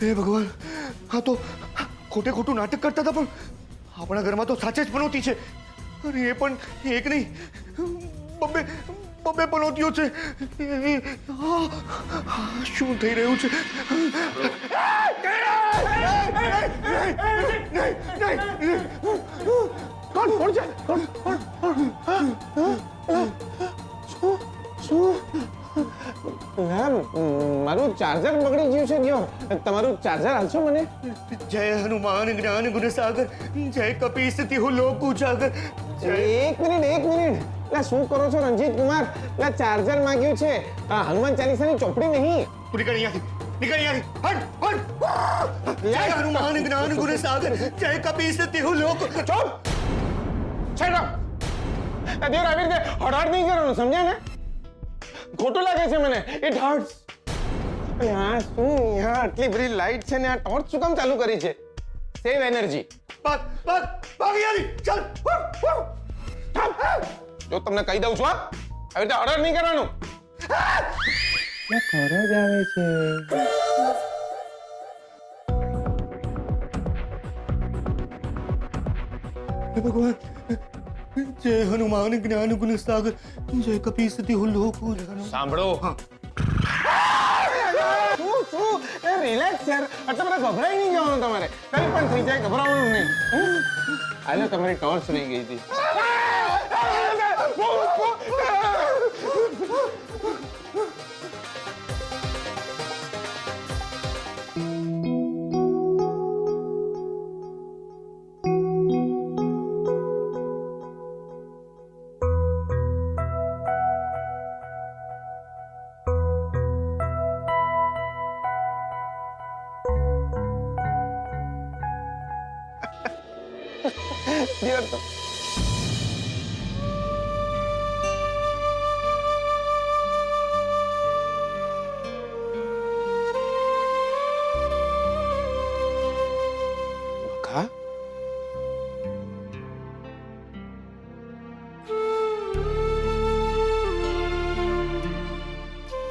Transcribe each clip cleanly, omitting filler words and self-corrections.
હે ભગવાન, હા તો ખોટે ખોટું નાટક કરતા હતા, પણ આપણા ઘરમાં તો સાચે જ પનોતી છે. અને એ પણ એક નહીં, બબ્બે બબ્બે પનોતીઓ છે. શું થઈ રહ્યું છે? કોણ કોણ છે? શું મારું ચાર્જર બગડી ગયું છે. ગયો તમારું ચાર્જર હાલશો મને? જય હનુમાન જ્ઞાન ગુણ સાગર, જય કપી સ્થિતિ લોક ઉજાગર. એક મિનિટ એટલે શું કરો છો રણજીત કુમાર? એટલે ચાર્જર માંગ્યું છે, હનુમાન ચાલીસાની ચોપડી નહીં. તું નીકળ અહીંયાથી. હટ. જય હનુમાન જ્ઞાન ગુણ સાગર, જય કપી સ્થિતિ લોક. ચૂપ શટ અપ. દેર આવી રીતે હડાડ નહીં કરવાનું, સમજ્યા ને? ખોટું લાગે છે મને. It hertz. યાર શું યાર, આટલી બધી લાઈટ છે ને આ ટોર્ચ શું કામ ચાલુ કરી છે? Save energy. ભાગ અહીંયાથી. ચાલ. જો તમને કહી દઉં છું, આવી રીતે હડાડ નહીં કરવાનું. ખરજ આવે છે. હે ભગવાન, જય હનુમાન જ્ઞાન ગુણ સાગર, જય કપી સ્થિતિ લોક ઉજાગર. સાંભળો. શું રિલેક્સ યાર, આટલા બધા ગભરાઈ નહીં જવાનું તમારે. કઈ પણ થઈ જાય ગભરાવાનું નહીં. આજે તમારી ટોર્ચ રહી ગઈ હતી. Dear તો બકા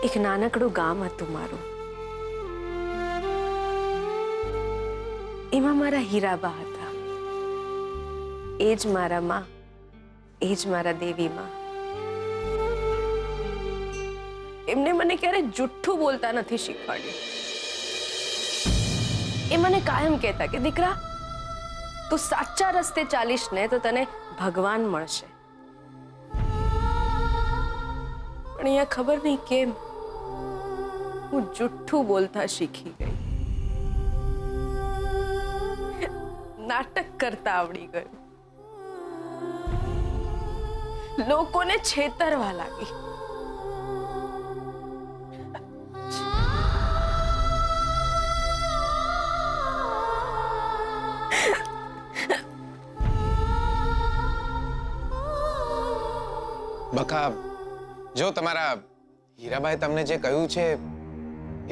એક નાનકડું ગામ હતું મારું. એમાં મારા હીરાબા હતા. એ જ મારા માં, એ જ મારા દેવી માં. એમને મને ક્યારે જુઠ્ઠું બોલતા નથી શીખવાડ્યું. એ મને કાયમ કહેતા કે દીકરા, તું સાચા રસ્તે ચાલીશ ને તો તને ભગવાન મળશે. પણ અહીંયા ખબર નહીં કેમ હું જુઠ્ઠું બોલતા શીખી ગઈ. નાટક કરતા આવડી ગયું. લોકોને છેતરવા લાગી. બકા, જો તમારા હીરાબાઈ તમને જે કહ્યું છે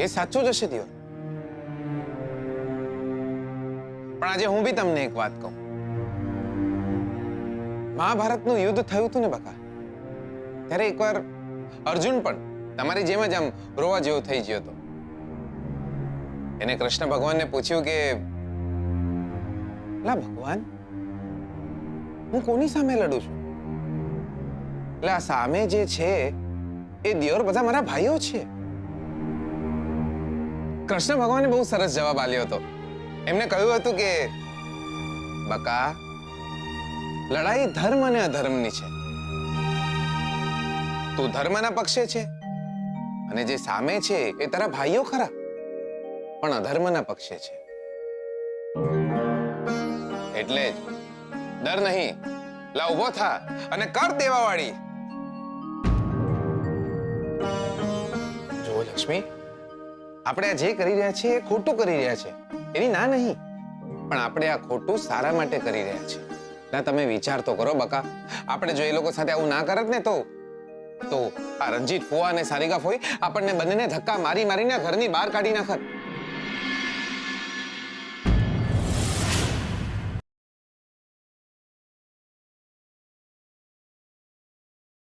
એ સાચું જ હશે દિયોર. પણ આજે હું બી તમને એક વાત કહું. મહાભારતનું યુદ્ધ થયું હતું ને બકા, ત્યારે એકવાર અર્જુન પણ તમારી જેમ જ આમ રોવા જેવો થઈ ગયો હતો. એને કૃષ્ણ ભગવાનને પૂછ્યું કે લા ભગવાન, હું કોની સામે લડું છું? એટલે આ સામે જે છે એ દિયોર બધા મારા ભાઈઓ છે. કૃષ્ણ ભગવાને બહુ સરસ જવાબ આપ્યો હતો. એમને કહ્યું હતું કે બકા, લડાઈ ધર્મ અને અધર્મની છે. તું ધર્મના પક્ષે છે અને જે સામે છે એ તારા ભાઈઓ ખરા, પણ અધર્મના પક્ષે છે. એટલે જ ડર નહીં, લા ઉભો થા અને કર દેવાવાળી. જો લક્ષ્મી, આપણે આ જે કરી રહ્યા છીએ એ ખોટું કરી રહ્યા છે, એની ના નહીં, પણ આપણે આ ખોટું સારા માટે કરી રહ્યા છીએ. ના, તમે વિચાર તો કરો બકા. આપણે જો એ લોકો સાથે આવું ના કરત ને તો આ રંજીત ફુવા અને સારિકા ફોઈ આપણને બંનેને ધક્કા મારી મારીને ઘરની બહાર કાઢી નાખત.